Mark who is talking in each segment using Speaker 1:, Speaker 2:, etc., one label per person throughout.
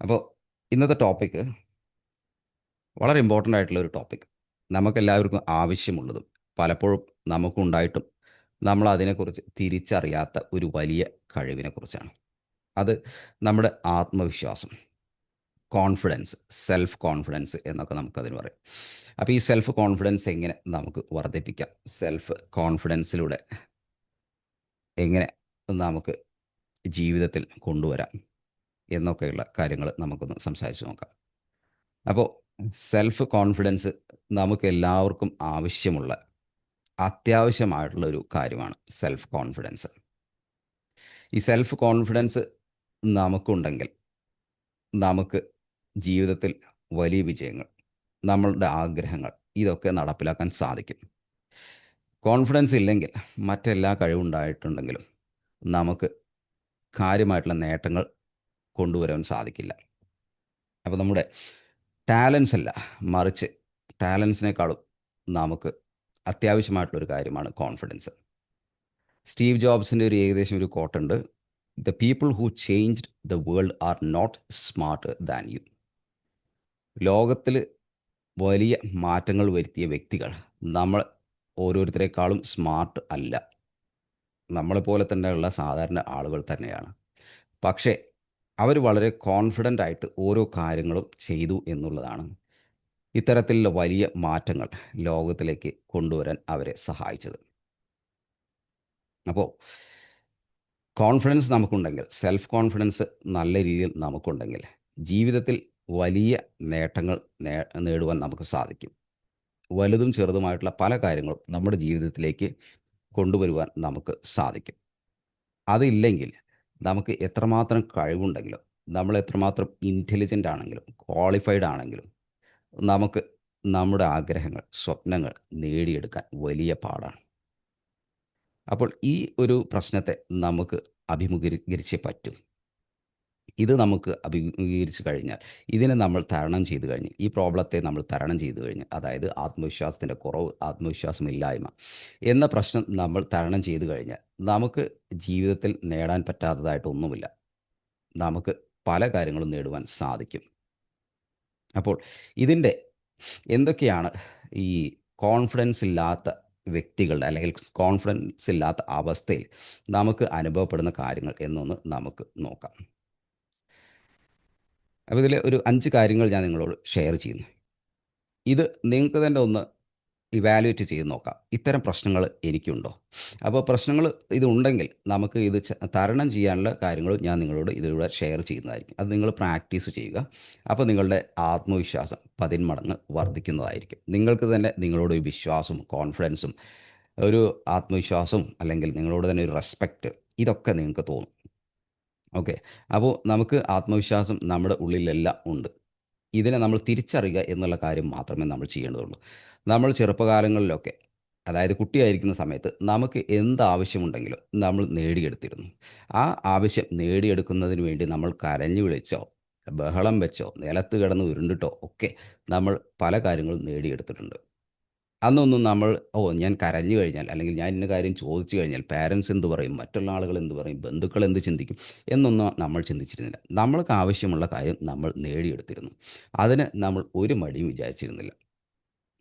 Speaker 1: അപ്പോൾ ഇന്നത്തെ ടോപ്പിക്ക് വളരെ ഇമ്പോർട്ടൻ്റ് ആയിട്ടുള്ള ഒരു ടോപ്പിക്. നമുക്കെല്ലാവർക്കും ആവശ്യമുള്ളതും പലപ്പോഴും നമുക്കുണ്ടായിട്ടും നമ്മൾ അതിനെക്കുറിച്ച് തിരിച്ചറിയാത്ത ഒരു വലിയ കഴിവിനെക്കുറിച്ചാണ്. അത് നമ്മുടെ ആത്മവിശ്വാസം, കോൺഫിഡൻസ്, സെൽഫ് കോൺഫിഡൻസ് എന്നൊക്കെ നമുക്കതിന് പറയും. അപ്പോൾ ഈ സെൽഫ് കോൺഫിഡൻസ് എങ്ങനെ നമുക്ക് വർദ്ധിപ്പിക്കാം, സെൽഫ് കോൺഫിഡൻസിലൂടെ എങ്ങനെ നമുക്ക് ജീവിതത്തിൽ കൊണ്ടുവരാം എന്നൊക്കെയുള്ള കാര്യങ്ങൾ നമുക്കൊന്ന് സംസാരിച്ച് നോക്കാം. അപ്പോൾ സെൽഫ് കോൺഫിഡൻസ് നമുക്ക് എല്ലാവർക്കും ആവശ്യമുള്ള അത്യാവശ്യമായിട്ടുള്ള ഒരു കാര്യമാണ് സെൽഫ് കോൺഫിഡൻസ്. ഈ സെൽഫ് കോൺഫിഡൻസ് നമുക്കുണ്ടെങ്കിൽ നമുക്ക് ജീവിതത്തിൽ വലിയ വിജയങ്ങൾ, നമ്മളുടെ ആഗ്രഹങ്ങൾ ഇതൊക്കെ നടപ്പിലാക്കാൻ സാധിക്കും. കോൺഫിഡൻസ് ഇല്ലെങ്കിൽ മറ്റെല്ലാ കഴിവുണ്ടായിട്ടുണ്ടെങ്കിലും നമുക്ക് കാര്യമായിട്ടുള്ള നേട്ടങ്ങൾ കൊണ്ടുവരാൻ സാധിക്കില്ല. അപ്പോൾ നമ്മുടെ ടാലൻസ് അല്ല, മറിച്ച് ടാലൻസിനേക്കാളും നമുക്ക് അത്യാവശ്യമായിട്ടുള്ളൊരു കാര്യമാണ് കോൺഫിഡൻസ്. സ്റ്റീവ് ജോബ്സിൻ്റെ ഏകദേശം ഒരു കോട്ടുണ്ട്: the people who changed the world are not smarter than you. ലോകത്തിൽ വലിയ മാറ്റങ്ങൾ വരുത്തിയ വ്യക്തികൾ നമ്മൾ ഓരോരുത്തരെക്കാളും സ്മാർട്ട് അല്ല, നമ്മളെപ്പോലെ തന്നെയുള്ള സാധാരണ ആളുകൾ തന്നെയാണ്. പക്ഷേ അവർ വളരെ കോൺഫിഡൻ്റ് ആയിട്ട് ഓരോ കാര്യങ്ങളും ചെയ്തു എന്നുള്ളതാണ് ഇത്തരത്തിലുള്ള വലിയ മാറ്റങ്ങൾ ലോകത്തിലേക്ക് കൊണ്ടുവരാൻ അവരെ സഹായിച്ചത്. അപ്പോൾ കോൺഫിഡൻസ് നമുക്കുണ്ടെങ്കിൽ, സെൽഫ് കോൺഫിഡൻസ് നല്ല രീതിയിൽ നമുക്കുണ്ടെങ്കിൽ ജീവിതത്തിൽ വലിയ നേട്ടങ്ങൾ നേടുവാൻ നമുക്ക് സാധിക്കും. വലുതും ചെറുതുമായിട്ടുള്ള പല കാര്യങ്ങളും നമ്മുടെ ജീവിതത്തിലേക്ക് കൊണ്ടുവരുവാൻ നമുക്ക് സാധിക്കും. അതില്ലെങ്കിൽ നമുക്ക് എത്രമാത്രം കഴിവുണ്ടെങ്കിലും, നമ്മൾ എത്രമാത്രം ഇൻ്റലിജൻ്റ് ആണെങ്കിലും ക്വാളിഫൈഡ് ആണെങ്കിലും നമുക്ക് നമ്മുടെ ആഗ്രഹങ്ങൾ, സ്വപ്നങ്ങൾ നേടിയെടുക്കാൻ വലിയ പാടാണ്. അപ്പോൾ ഈ ഒരു പ്രശ്നത്തെ നമുക്ക് അഭിമുഖീകരിച്ചേ പറ്റൂ. ഇത് നമുക്ക് അഭിമുഖീകരിച്ച് കഴിഞ്ഞാൽ, ഇതിനെ നമ്മൾ തരണം ചെയ്തു കഴിഞ്ഞ്, ഈ പ്രോബ്ലത്തെ നമ്മൾ തരണം ചെയ്തു കഴിഞ്ഞ്, അതായത് ആത്മവിശ്വാസത്തിൻ്റെ കുറവ്, ആത്മവിശ്വാസമില്ലായ്മ എന്ന പ്രശ്നം നമ്മൾ തരണം ചെയ്തു കഴിഞ്ഞാൽ നമുക്ക് ജീവിതത്തിൽ നേടാൻ പറ്റാത്തതായിട്ടൊന്നുമില്ല. നമുക്ക് പല കാര്യങ്ങളും നേടുവാൻ സാധിക്കും. അപ്പോൾ ഇതിൻ്റെ എന്തൊക്കെയാണ് ഈ കോൺഫിഡൻസ് ഇല്ലാത്ത വ്യക്തികളുടെ, അല്ലെങ്കിൽ കോൺഫിഡൻസ് ഇല്ലാത്ത അവസ്ഥയിൽ നമുക്ക് അനുഭവപ്പെടുന്ന കാര്യങ്ങൾ എന്നൊന്ന് നമുക്ക് നോക്കാം. അപ്പോൾ ഇതിൽ ഒരു 5 കാര്യങ്ങൾ ഞാൻ നിങ്ങളോട് ഷെയർ ചെയ്യുന്നു. ഇത് നിങ്ങൾക്ക് തന്നെ ഒന്ന് ഇവാലുവേറ്റ് ചെയ്ത് നോക്കാം, ഇത്തരം പ്രശ്നങ്ങൾ എനിക്കുണ്ടോ. അപ്പോൾ പ്രശ്നങ്ങൾ ഇതുണ്ടെങ്കിൽ നമുക്ക് ഇത് തരണം ചെയ്യാനുള്ള കാര്യങ്ങൾ ഞാൻ നിങ്ങളോട് ഇതിലൂടെ ഷെയർ ചെയ്യുന്നതായിരിക്കും. അത് നിങ്ങൾ പ്രാക്ടീസ് ചെയ്യുക. അപ്പോൾ നിങ്ങളുടെ ആത്മവിശ്വാസം 10 മടങ്ങ് വർദ്ധിക്കുന്നതായിരിക്കും. നിങ്ങൾക്ക് തന്നെ നിങ്ങളോട് ഒരു വിശ്വാസവും കോൺഫിഡൻസും, ഒരു ആത്മവിശ്വാസവും, അല്ലെങ്കിൽ നിങ്ങളോട് തന്നെ ഒരു റെസ്പെക്റ്റ്, ഇതൊക്കെ നിങ്ങൾക്ക് തോന്നും. ഓക്കെ. അപ്പോൾ നമുക്ക് ആത്മവിശ്വാസം നമ്മുടെ ഉള്ളിലെല്ലാം ഉണ്ട്. ഇതിനെ നമ്മൾ തിരിച്ചറിയുക എന്നുള്ള കാര്യം മാത്രമേ നമ്മൾ ചെയ്യേണ്ടതുള്ളൂ. നമ്മൾ ചെറുപ്പകാലങ്ങളിലൊക്കെ, അതായത് കുട്ടിയായിരിക്കുന്ന സമയത്ത് നമുക്ക് എന്താവശ്യമുണ്ടെങ്കിലും നമ്മൾ നേടിയെടുത്തിരുന്നു. ആ ആവശ്യം നേടിയെടുക്കുന്നതിന് വേണ്ടി നമ്മൾ കരഞ്ഞു വിളിച്ചോ, ബഹളം വെച്ചോ, നിലത്ത് കിടന്ന് ഉരുണ്ടിട്ടോ ഒക്കെ നമ്മൾ പല കാര്യങ്ങളും നേടിയെടുത്തിട്ടുണ്ട്. അന്നൊന്നും നമ്മൾ, ഞാൻ കരഞ്ഞു കഴിഞ്ഞാൽ, അല്ലെങ്കിൽ ഞാൻ ഇന്ന കാര്യം ചോദിച്ചു കഴിഞ്ഞാൽ പാരൻസ് എന്ത് പറയും, മറ്റുള്ള ആളുകൾ എന്ത് പറയും, ബന്ധുക്കൾ എന്ത് ചിന്തിക്കും എന്നൊന്നും നമ്മൾ ചിന്തിച്ചിരുന്നില്ല. നമ്മൾക്ക് ആവശ്യമുള്ള കാര്യം നമ്മൾ നേടിയെടുത്തിരുന്നു. അതിന് നമ്മൾ ഒരു മടിയും വിചാരിച്ചിരുന്നില്ല.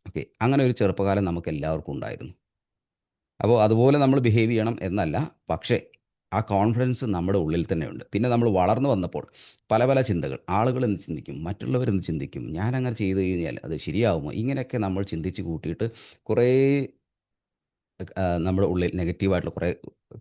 Speaker 1: ഓക്കെ. അങ്ങനെ ഒരു ചെറുപ്പകാലം നമുക്ക് എല്ലാവർക്കും ഉണ്ടായിരുന്നു. അപ്പോൾ അതുപോലെ നമ്മൾ ബിഹേവ് ചെയ്യണം എന്നല്ല, പക്ഷേ ആ കോൺഫിഡൻസ് നമ്മുടെ ഉള്ളിൽ തന്നെയുണ്ട്. പിന്നെ നമ്മൾ വളർന്നു വന്നപ്പോൾ പല പല ചിന്തകൾ, ആളുകൾ എന്ത് ചിന്തിക്കും, മറ്റുള്ളവരെന്ത് ചിന്തിക്കും, ഞാനങ്ങനെ ചെയ്തു കഴിഞ്ഞാൽ അത് ശരിയാവുമോ, ഇങ്ങനെയൊക്കെ നമ്മൾ ചിന്തിച്ച് കൂട്ടിയിട്ട് കുറേ നമ്മുടെ ഉള്ളിൽ നെഗറ്റീവായിട്ടുള്ള കുറേ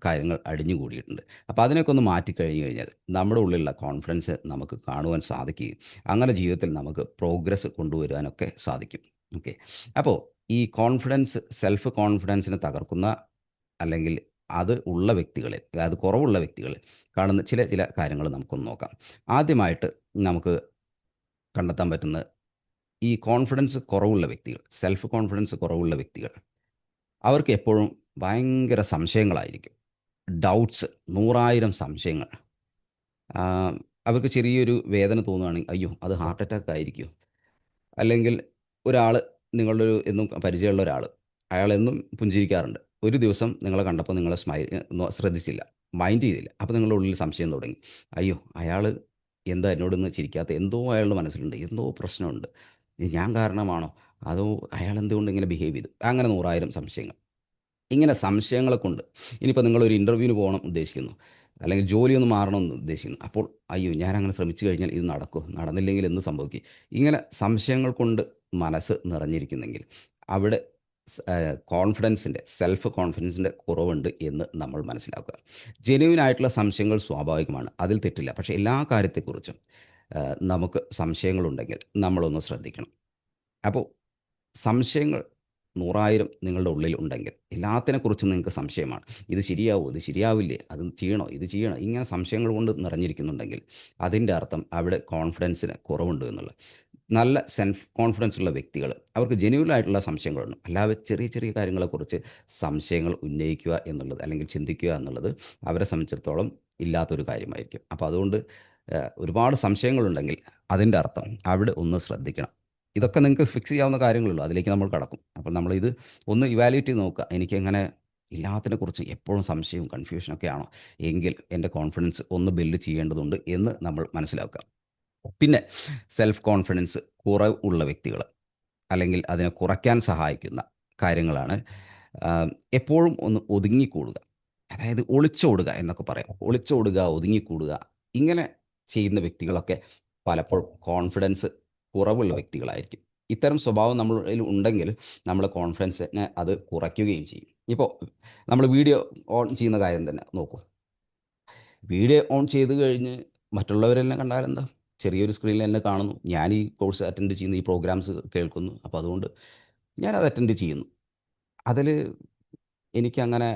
Speaker 1: കാര്യങ്ങൾ അടിഞ്ഞു കൂടിയിട്ടുണ്ട്. അപ്പോൾ അതിനൊക്കെ ഒന്ന് മാറ്റിക്കഴിഞ്ഞ് കഴിഞ്ഞാൽ നമ്മുടെ ഉള്ളിലുള്ള കോൺഫിഡൻസ് നമുക്ക് കാണുവാൻ സാധിക്കുകയും അങ്ങനെ ജീവിതത്തിൽ നമുക്ക് പ്രോഗ്രസ് കൊണ്ടുവരാനൊക്കെ സാധിക്കും. ഓക്കെ. അപ്പോൾ ഈ കോൺഫിഡൻസ്, സെൽഫ് കോൺഫിഡൻസിനെ തകർക്കുന്ന, അല്ലെങ്കിൽ അത് ഉള്ള വ്യക്തികളിൽ, അത് കുറവുള്ള വ്യക്തികളിൽ കാണുന്ന ചില ചില കാര്യങ്ങൾ നമുക്കൊന്ന് നോക്കാം. ആദ്യമായിട്ട് നമുക്ക് കണ്ടെത്താൻ പറ്റുന്നത്, ഈ കോൺഫിഡൻസ് കുറവുള്ള വ്യക്തികൾ, സെൽഫ് കോൺഫിഡൻസ് കുറവുള്ള വ്യക്തികൾ, അവർക്ക് എപ്പോഴും ഭയങ്കര സംശയങ്ങളായിരിക്കും. ഡൗട്ട്സ്, 100,000 സംശയങ്ങൾ. ആ, അവർക്ക് ചെറിയൊരു വേദന തോന്നുകയാണെങ്കിൽ, അയ്യോ അത് ഹാർട്ട് അറ്റാക്ക് ആയിരിക്കുമോ, അല്ലെങ്കിൽ ഒരാൾ, നിങ്ങളുടെ ഒരു എന്നും പരിചയമുള്ള ഒരാൾ, അയാൾ എന്നും പുഞ്ചിരിക്കാറുണ്ട്. ഒരു ദിവസം നിങ്ങളെ കണ്ടപ്പോൾ നിങ്ങളെ ശ്രദ്ധിച്ചില്ല, മൈൻഡ് ചെയ്തില്ല. അപ്പോൾ നിങ്ങളുടെ ഉള്ളിൽ സംശയം തുടങ്ങി, അയ്യോ അയാൾ എന്താ എന്നോടൊന്ന് ചിരിക്കാത്തെ? എന്തോ അയാളുടെ മനസ്സിലുണ്ട്. എന്തോ പ്രശ്നമുണ്ട്. ഇത് ഞാൻ കാരണമാണോ? അതോ അയാൾ എന്തുകൊണ്ട് ഇങ്ങനെ ബിഹേവ് ചെയ്തു? അങ്ങനെ 100,000 സംശയങ്ങൾ. ഇങ്ങനെ സംശയങ്ങളെ കൊണ്ട് ഇനിയിപ്പോൾ നിങ്ങളൊരു ഇൻ്റർവ്യൂവിന് പോകണം ഉദ്ദേശിക്കുന്നു. അല്ലെങ്കിൽ ജോലി ഒന്ന് മാറണമെന്ന് ഉദ്ദേശിക്കുന്നു. അപ്പോൾ അയ്യോ! ഞാനങ്ങനെ ശ്രമിച്ചു കഴിഞ്ഞാൽ ഇത് നടക്കുമോ? നടന്നില്ലെങ്കിൽ എന്ത് സംഭവിക്കും? ഇങ്ങനെ സംശയങ്ങൾ കൊണ്ട് മനസ്സ് നിറഞ്ഞിരിക്കുന്നെങ്കിൽ അവിടെ കോൺഫിഡൻസിൻ്റെ സെൽഫ് കോൺഫിഡൻസിൻ്റെ കുറവുണ്ട് എന്ന് നമ്മൾ മനസ്സിലാക്കുക. ജെന്യുവിൻ ആയിട്ടുള്ള സംശയങ്ങൾ സ്വാഭാവികമാണ്. അതിൽ തെറ്റില്ല. പക്ഷേ എല്ലാ കാര്യത്തെക്കുറിച്ചും നമുക്ക് സംശയങ്ങളുണ്ടെങ്കിൽ നമ്മളൊന്ന് ശ്രദ്ധിക്കണം. അപ്പോൾ സംശയങ്ങൾ 100,000 നിങ്ങളുടെ ഉള്ളിൽ ഉണ്ടെങ്കിൽ എല്ലാത്തിനെക്കുറിച്ചും നിങ്ങൾക്ക് സംശയമാണ്. ഇത് ശരിയാവോ? ഇത് ശരിയാവില്ലേ? അത് ചെയ്യണോ? ഇത് ചെയ്യണോ? ഇങ്ങനെ സംശയങ്ങൾ കൊണ്ട് നിറഞ്ഞിരിക്കുന്നുണ്ടെങ്കിൽ അതിൻ്റെ അർത്ഥം അവിടെ കോൺഫിഡൻസിന് കുറവുണ്ട് എന്നുള്ളത്. നല്ല സെൽഫ് കോൺഫിഡൻസ് ഉള്ള വ്യക്തികൾ അവർക്ക് ജെന്യുവൻ ആയിട്ടുള്ള സംശയങ്ങളുണ്ട്. അല്ലാതെ ചെറിയ ചെറിയ കാര്യങ്ങളെക്കുറിച്ച് സംശയങ്ങൾ ഉന്നയിക്കുക എന്നുള്ളത് അല്ലെങ്കിൽ ചിന്തിക്കുക എന്നുള്ളത് അവരെ സംബന്ധിച്ചിടത്തോളം ഇല്ലാത്തൊരു കാര്യമായിരിക്കും. അപ്പോൾ അതുകൊണ്ട് ഒരുപാട് സംശയങ്ങളുണ്ടെങ്കിൽ അതിൻ്റെ അർത്ഥം അവിടെ ഒന്ന് ശ്രദ്ധിക്കണം. ഇതൊക്കെ നിങ്ങൾക്ക് ഫിക്സ് ചെയ്യാവുന്ന കാര്യങ്ങളുള്ളൂ. അതിലേക്ക് നമ്മൾ കടക്കും. അപ്പോൾ നമ്മളിത് ഒന്ന് ഇവാലുവേറ്റ് ചെയ്ത് നോക്കുക. എനിക്കെങ്ങനെ എല്ലാത്തിനെക്കുറിച്ച് എപ്പോഴും സംശയവും കൺഫ്യൂഷനൊക്കെ ആണോ? എങ്കിൽ എൻ്റെ കോൺഫിഡൻസ് ഒന്ന് ബിൽഡ് ചെയ്യേണ്ടതുണ്ട് എന്ന് നമ്മൾ മനസ്സിലാക്കുക. പിന്നെ സെൽഫ് കോൺഫിഡൻസ് കുറവ് ഉള്ള വ്യക്തികൾ അല്ലെങ്കിൽ അതിനെ കുറയ്ക്കാൻ സഹായിക്കുന്ന കാര്യങ്ങളാണ് എപ്പോഴും ഒന്ന് ഒതുങ്ങിക്കൂടുക. അതായത് ഒളിച്ചോടുക എന്നൊക്കെ പറയാം. ഒളിച്ചോടുക, ഒതുങ്ങിക്കൂടുക ഇങ്ങനെ ചെയ്യുന്ന വ്യക്തികളൊക്കെ പലപ്പോഴും കോൺഫിഡൻസ് കുറവുള്ള വ്യക്തികളായിരിക്കും. ഇത്തരം സ്വഭാവം നമ്മളിൽ ഉണ്ടെങ്കിൽ നമ്മുടെ കോൺഫിഡൻസിനെ അത് കുറയ്ക്കുകയും ചെയ്യും. ഇപ്പോൾ നമ്മൾ വീഡിയോ ഓൺ ചെയ്യുന്ന കാര്യം തന്നെ നോക്കൂ. വീഡിയോ ഓൺ ചെയ്ത് കഴിഞ്ഞ് മറ്റുള്ളവരെല്ലാം കണ്ടാലെന്താ? ചെറിയൊരു സ്ക്രീനിൽ എന്നെ കാണുന്നു. ഞാൻ ഈ കോഴ്സ് അറ്റൻഡ് ചെയ്യുന്നു, ഈ പ്രോഗ്രാംസ് കേൾക്കുന്നു. അപ്പോൾ അതുകൊണ്ട് ഞാനത് അറ്റൻഡ് ചെയ്യുന്നു. അതിൽ എനിക്കങ്ങനെ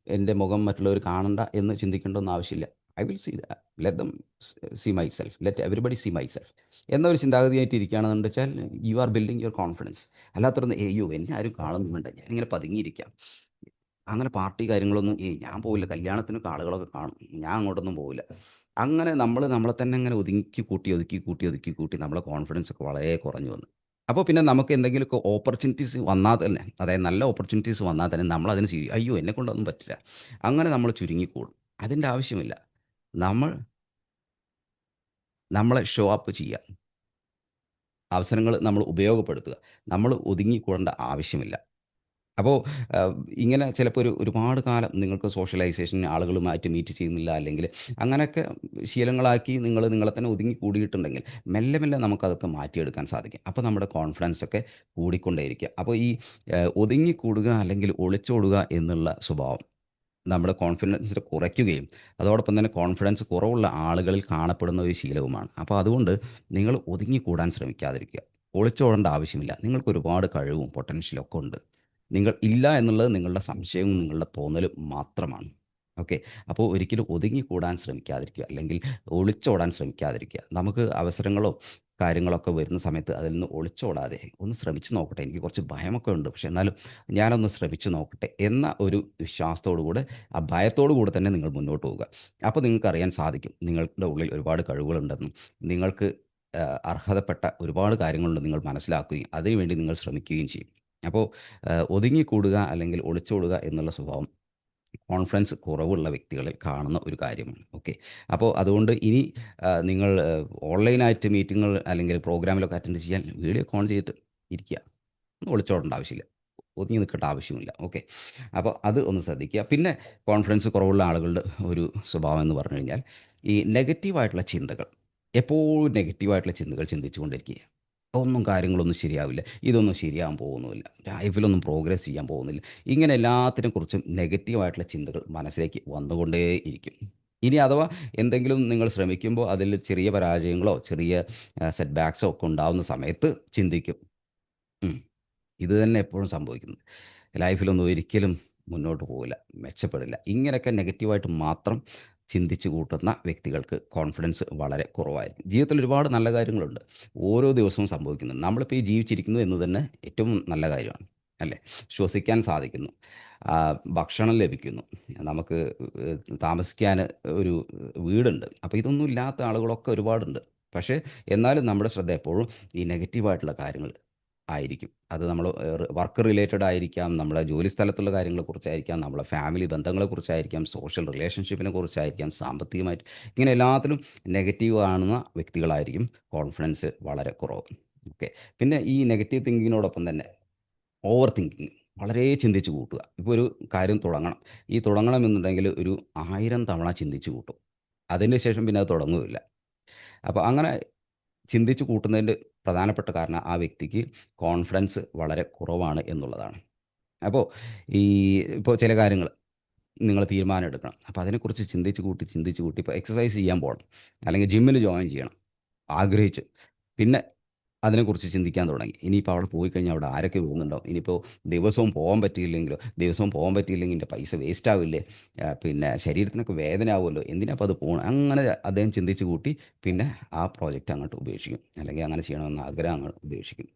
Speaker 1: എൻ്റെ മുഖം മറ്റുള്ളവർ കാണണ്ട എന്ന് ചിന്തിക്കേണ്ടൊന്നും ആവശ്യമില്ല. I will see let them see myself. Let everybody see myself എന്നൊരു ചിന്താഗതിയായിട്ട് ഇരിക്കുകയാണെന്ന് വെച്ചാൽ you are building your confidence. അല്ലാത്തതൊന്നും അയ്യോ എന്നെ ആരും കാണുന്നും വേണ്ട. ഞാനിങ്ങനെ പതുങ്ങിയിരിക്കാം. അങ്ങനെ പാർട്ടി കാര്യങ്ങളൊന്നും ഞാൻ പോവില്ല. കല്യാണത്തിനൊക്കെ ആളുകളൊക്കെ കാണും. ഞാൻ അങ്ങോട്ടൊന്നും പോവില്ല. അങ്ങനെ നമ്മൾ നമ്മളെ തന്നെ ഇങ്ങനെ ഒതുക്കി കൂട്ടി, ഒതുക്കി കൂട്ടി, ഒതുക്കി കൂട്ടി നമ്മളെ കോൺഫിഡൻസ് ഒക്കെ വളരെ കുറഞ്ഞു വന്നു. അപ്പോൾ പിന്നെ നമുക്ക് എന്തെങ്കിലുമൊക്കെ ഓപ്പർച്യൂണിറ്റീസ് വന്നാൽ തന്നെ അതായത് നല്ല ഓപ്പർച്യൂണിറ്റീസ് വന്നാൽ തന്നെ നമ്മളതിന് അയ്യോ എന്നെക്കൊണ്ടൊന്നും പറ്റില്ല. അങ്ങനെ നമ്മൾ ചുരുങ്ങിക്കൂടും. അതിൻ്റെ ആവശ്യമില്ല. നമ്മൾ നമ്മളെ ഷോ അപ്പ് ചെയ്യുക. അവസരങ്ങൾ നമ്മൾ ഉപയോഗപ്പെടുത്തുക. നമ്മൾ ഒതുങ്ങിക്കൂടേണ്ട ആവശ്യമില്ല. അപ്പോൾ ആഹ്, ഇങ്ങനെ ചിലപ്പോൾ ഒരുപാട് കാലം നിങ്ങൾക്ക് സോഷ്യലൈസേഷൻ ആളുകളുമായിട്ട് മീറ്റ് ചെയ്യുന്നില്ല അല്ലെങ്കിൽ അങ്ങനെയൊക്കെ ശീലങ്ങളാക്കി നിങ്ങൾ നിങ്ങളെ തന്നെ ഒതുങ്ങി കൂടിയിട്ടുണ്ടെങ്കിൽ മെല്ലെ മെല്ലെ നമുക്കതൊക്കെ മാറ്റിയെടുക്കാൻ സാധിക്കും. അപ്പോൾ നമ്മുടെ കോൺഫിഡൻസ് ഒക്കെ കൂടിക്കൊണ്ടേയിരിക്കുക. അപ്പോൾ ഈ ഒതുങ്ങിക്കൂടുക അല്ലെങ്കിൽ ഒളിച്ചോടുക എന്നുള്ള സ്വഭാവം നമ്മുടെ കോൺഫിഡൻസ് കുറയ്ക്കുകയും അതോടൊപ്പം തന്നെ കോൺഫിഡൻസ് കുറവുള്ള ആളുകളിൽ കാണപ്പെടുന്ന ഒരു ശീലവുമാണ്. അപ്പോൾ അതുകൊണ്ട് നിങ്ങൾ ഒതുങ്ങിക്കൂടാൻ ശ്രമിക്കാതിരിക്കുക. ഒളിച്ചോടേണ്ട ആവശ്യമില്ല. നിങ്ങൾക്ക് ഒരുപാട് കഴിവും പൊട്ടൻഷ്യലും ഒക്കെ ഉണ്ട്. നിങ്ങൾ ഇല്ല എന്നുള്ളത് നിങ്ങളുടെ സംശയവും നിങ്ങളുടെ തോന്നലും മാത്രമാണ്. ഓക്കെ. അപ്പോൾ ഒരിക്കലും ഒതുങ്ങിക്കൂടാൻ ശ്രമിക്കാതിരിക്കുക. അല്ലെങ്കിൽ ഒളിച്ചോടാൻ ശ്രമിക്കാതിരിക്കുക. നമുക്ക് അവസരങ്ങളോ കാര്യങ്ങളൊക്കെ വരുന്ന സമയത്ത് അതിൽ നിന്ന് ഒളിച്ചോടാതെ ഒന്ന് ശ്രമിച്ച് നോക്കട്ടെ. എനിക്ക് കുറച്ച് ഭയമൊക്കെ ഉണ്ട്. പക്ഷെ എന്നാലും ഞാനൊന്ന് ശ്രമിച്ച് നോക്കട്ടെ എന്ന ഒരു വിശ്വാസത്തോടു കൂടെ ആ ഭയത്തോടു കൂടെ തന്നെ നിങ്ങൾ മുന്നോട്ട് പോവുക. അപ്പോൾ നിങ്ങൾക്കറിയാൻ സാധിക്കും നിങ്ങളുടെ ഉള്ളിൽ ഒരുപാട് കഴിവുകളുണ്ടെന്നും നിങ്ങൾക്ക് അർഹതപ്പെട്ട ഒരുപാട് കാര്യങ്ങളുണ്ട് നിങ്ങൾ മനസ്സിലാക്കുകയും അതിനുവേണ്ടി നിങ്ങൾ ശ്രമിക്കുകയും ചെയ്യും. അപ്പോൾ ഒതുങ്ങിക്കൂടുക അല്ലെങ്കിൽ ഒളിച്ചോടുക എന്നുള്ള സ്വഭാവം കോൺഫിഡൻസ് കുറവുള്ള വ്യക്തികളിൽ കാണുന്ന ഒരു കാര്യമാണ്. ഓക്കെ. അപ്പോൾ അതുകൊണ്ട് ഇനി നിങ്ങൾ ഓൺലൈനായിട്ട് മീറ്റിങ്ങുകൾ അല്ലെങ്കിൽ പ്രോഗ്രാമിലൊക്കെ അറ്റൻഡ് ചെയ്യാൻ വീഡിയോ ഒക്കെ ഓൺ ചെയ്തിട്ട് ഇരിക്കുക. ഒന്നും ഒളിച്ചോടേണ്ട ആവശ്യമില്ല. ഒതുങ്ങി നിൽക്കേണ്ട ആവശ്യമില്ല. ഓക്കെ. അപ്പോൾ അത് ഒന്ന് ശ്രദ്ധിക്കുക. പിന്നെ കോൺഫിഡൻസ് കുറവുള്ള ആളുകളുടെ ഒരു സ്വഭാവം എന്ന് പറഞ്ഞു കഴിഞ്ഞാൽ ഈ നെഗറ്റീവായിട്ടുള്ള ചിന്തകൾ എപ്പോഴും നെഗറ്റീവായിട്ടുള്ള ചിന്തകൾ ചിന്തിച്ചുകൊണ്ടിരിക്കുക. ഒന്നും കാര്യങ്ങളൊന്നും ശരിയാവില്ല. ഇതൊന്നും ശരിയാവാൻ പോകുന്നുമില്ല. ലൈഫിലൊന്നും പ്രോഗ്രസ് ചെയ്യാൻ പോകുന്നില്ല. ഇങ്ങനെ എല്ലാത്തിനെ കുറിച്ചും നെഗറ്റീവായിട്ടുള്ള ചിന്തകൾ മനസ്സിലേക്ക് വന്നുകൊണ്ടേ ഇരിക്കും. ഇനി അഥവാ എന്തെങ്കിലും നിങ്ങൾ ശ്രമിക്കുമ്പോൾ അതിൽ ചെറിയ പരാജയങ്ങളോ ചെറിയ സെറ്റ് ബാക്സോ ഒക്കെ ഉണ്ടാവുന്ന സമയത്ത് ചിന്തിക്കും. ഉം. ഇത് തന്നെ എപ്പോഴും സംഭവിക്കുന്നത്. ലൈഫിലൊന്നും ഒരിക്കലും മുന്നോട്ട് പോവില്ല, മെച്ചപ്പെടില്ല. ഇങ്ങനെയൊക്കെ നെഗറ്റീവായിട്ട് മാത്രം ചിന്തിച്ച് കൂട്ടുന്ന വ്യക്തികൾക്ക് കോൺഫിഡൻസ് വളരെ കുറവായിരിക്കും. ജീവിതത്തിൽ ഒരുപാട് നല്ല കാര്യങ്ങളുണ്ട്. ഓരോ ദിവസവും സംഭവിക്കുന്നുണ്ട്. നമ്മളിപ്പോൾ ഈ ജീവിച്ചിരിക്കുന്നു എന്ന് തന്നെ ഏറ്റവും നല്ല കാര്യമാണ്. അല്ലേ? ശ്വസിക്കാൻ സാധിക്കുന്നു. ഭക്ഷണം ലഭിക്കുന്നു. നമുക്ക് താമസിക്കാൻ ഒരു വീടുണ്ട്. അപ്പോൾ ഇതൊന്നും ഇല്ലാത്ത ആളുകളൊക്കെ ഒരുപാടുണ്ട്. പക്ഷേ എന്നാലും നമ്മുടെ ശ്രദ്ധ എപ്പോഴും ഈ നെഗറ്റീവായിട്ടുള്ള കാര്യങ്ങൾ ആയിരിക്കും. അത് നമ്മൾ വർക്ക് റിലേറ്റഡ് ആയിരിക്കാം, നമ്മളെ ജോലി സ്ഥലത്തുള്ള കാര്യങ്ങളെക്കുറിച്ചായിരിക്കാം, നമ്മളെ ഫാമിലി ബന്ധങ്ങളെക്കുറിച്ചായിരിക്കാം, സോഷ്യൽ റിലേഷൻഷിപ്പിനെ കുറിച്ചായിരിക്കാം, സാമ്പത്തികമായിട്ട് ഇങ്ങനെ എല്ലാത്തിലും നെഗറ്റീവ് കാണുന്ന വ്യക്തികളായിരിക്കും കോൺഫിഡൻസ് വളരെ കുറവ്. ഓക്കെ. പിന്നെ ഈ നെഗറ്റീവ് തിങ്കിങ്ങിനോടൊപ്പം തന്നെ ഓവർ തിങ്കിങ് വളരെ ചിന്തിച്ച് കൂട്ടുക. ഇപ്പോൾ ഒരു കാര്യം തുടങ്ങണം. ഈ തുടങ്ങണമെന്നുണ്ടെങ്കിൽ ഒരു 1000 തവണ ചിന്തിച്ച് കൂട്ടും. അതിന് ശേഷം പിന്നെ അത് തുടങ്ങുകയില്ല. അപ്പോൾ അങ്ങനെ ചിന്തിച്ച് കൂട്ടുന്നതിൻ്റെ പ്രധാനപ്പെട്ട കാരണം ആ വ്യക്തിക്ക് കോൺഫിഡൻസ് വളരെ കുറവാണ് എന്നുള്ളതാണ്. അപ്പോൾ ഈ ഇപ്പോൾ ചില കാര്യങ്ങൾ നിങ്ങൾ തീരുമാനം എടുക്കണം. അപ്പോൾ അതിനെക്കുറിച്ച് ചിന്തിച്ച് കൂട്ടി, ചിന്തിച്ച് കൂട്ടി ഇപ്പോൾ എക്സർസൈസ് ചെയ്യാൻ പോകണം, അല്ലെങ്കിൽ ജിമ്മിന് ജോയിൻ ചെയ്യണം ആഗ്രഹിച്ചു. പിന്നെ അതിനെക്കുറിച്ച് ചിന്തിക്കാൻ തുടങ്ങി. ഇനിയിപ്പോൾ അവിടെ പോയി കഴിഞ്ഞാൽ അവിടെ ആരൊക്കെ വരുന്നുണ്ടാവും? ഇനിയിപ്പോൾ ദിവസവും പോകാൻ പറ്റിയില്ലെങ്കിൽ എൻ്റെ പൈസ വേസ്റ്റ് ആവില്ലേ? പിന്നെ ശരീരത്തിനൊക്കെ വേദന ആവുമല്ലോ. എന്തിനാ അപ്പോൾ അത് പോണെ? അങ്ങനെ അദ്ദേഹം ചിന്തിച്ച് കൂട്ടി പിന്നെ ആ പ്രോജക്റ്റ് അങ്ങോട്ട് ഉപേക്ഷിക്കും. അല്ലെങ്കിൽ അങ്ങനെ ചെയ്യണമെന്ന ആഗ്രഹം അങ്ങോട്ട് ഉപേക്ഷിക്കും.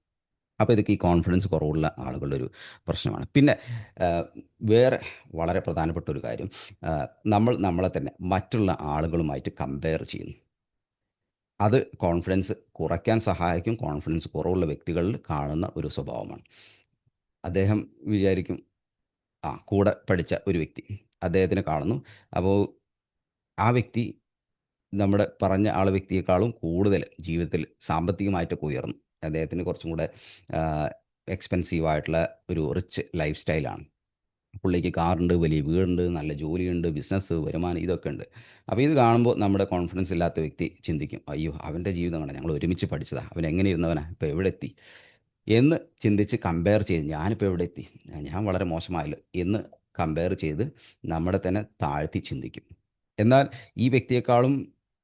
Speaker 1: അപ്പോൾ ഇതൊക്കെ ഈ കോൺഫിഡൻസ് കുറവുള്ള ആളുകളുടെ ഒരു പ്രശ്നമാണ്. പിന്നെ ആഹ്, വേറെ വളരെ പ്രധാനപ്പെട്ട ഒരു കാര്യം, നമ്മൾ നമ്മളെ തന്നെ മറ്റുള്ള ആളുകളുമായിട്ട് കമ്പയർ ചെയ്യുന്നു. അത് കോൺഫിഡൻസ് കുറയ്ക്കാൻ സഹായിക്കും. കോൺഫിഡൻസ് കുറവുള്ള വ്യക്തികളിൽ കാണുന്ന ഒരു സ്വഭാവമാണ്. അദ്ദേഹം വിചാരിക്കും, കൂടെ പഠിച്ച ഒരു വ്യക്തി, അദ്ദേഹത്തിനെ കാണുന്നു. അപ്പോൾ ആ വ്യക്തി നമ്മുടെ പറഞ്ഞ വ്യക്തിയെക്കാളും കൂടുതൽ ജീവിതത്തിൽ സാമ്പത്തികമായിട്ടൊക്കെ ഉയർന്നു. അദ്ദേഹത്തിന് കുറച്ചും കൂടെ ആഹ്, എക്സ്പെൻസീവ് ആയിട്ടുള്ള ഒരു റിച്ച് ലൈഫ് സ്റ്റൈലാണ്. പുള്ളിക്ക് കാറുണ്ട്, വലിയ വീടുണ്ട്, നല്ല ജോലിയുണ്ട്, ബിസിനസ്, വരുമാനം ഇതൊക്കെ ഉണ്ട്. അപ്പോൾ ഇത് കാണുമ്പോൾ നമ്മുടെ കോൺഫിഡൻസ് ഇല്ലാത്ത വ്യക്തി ചിന്തിക്കും, അയ്യോ അവൻ്റെ ജീവിതം കണ്ട, ഞങ്ങൾ ഒരുമിച്ച് പഠിച്ചതാ, അവൻ എങ്ങനെ ഇരുന്നവനാ, ഇപ്പോൾ എവിടെ എത്തി എന്ന് ചിന്തിച്ച് കമ്പയർ ചെയ്ത് ഞാനിപ്പോൾ എവിടെ എത്തി, ഞാൻ വളരെ മോശമായല്ലോ എന്ന് കമ്പയർ ചെയ്ത് നമ്മുടെ തന്നെ താഴ്ത്തി ചിന്തിക്കും. എന്നാൽ ഈ വ്യക്തിയെക്കാളും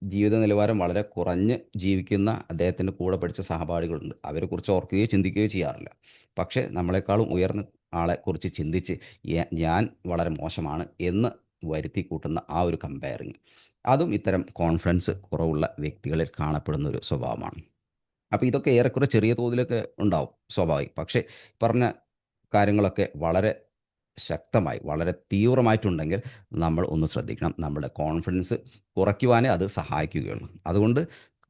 Speaker 1: ജീവിത നിലവാരം വളരെ കുറഞ്ഞ് ജീവിക്കുന്ന അദ്ദേഹത്തിൻ്റെ കൂടെ പഠിച്ച സഹപാഠികളുണ്ട്. അവരെക്കുറിച്ച് ഓർക്കുകയോ ചിന്തിക്കുകയോ ചെയ്യാറില്ല. പക്ഷേ നമ്മളെക്കാളും ഉയർന്ന ആളെക്കുറിച്ച് ചിന്തിച്ച് ഞാൻ വളരെ മോശമാണ് എന്ന് വരുത്തി കൂട്ടുന്ന ആ ഒരു കമ്പയറിങ്, അതും ഇത്തരം കോൺഫിഡൻസ് കുറവുള്ള വ്യക്തികളിൽ കാണപ്പെടുന്ന ഒരു സ്വഭാവമാണ്. അപ്പോൾ ഇതൊക്കെ ഏറെക്കുറെ ചെറിയ തോതിലൊക്കെ ഉണ്ടാവും, സ്വാഭാവികം. പക്ഷേ പറഞ്ഞ കാര്യങ്ങളൊക്കെ വളരെ ശക്തമായി, വളരെ തീവ്രമായിട്ടുണ്ടെങ്കിൽ നമ്മൾ ഒന്ന് ശ്രദ്ധിക്കണം. നമ്മുടെ കോൺഫിഡൻസ് കുറയ്ക്കുവാനേ അത് സഹായിക്കുകയുള്ളൂ. അതുകൊണ്ട്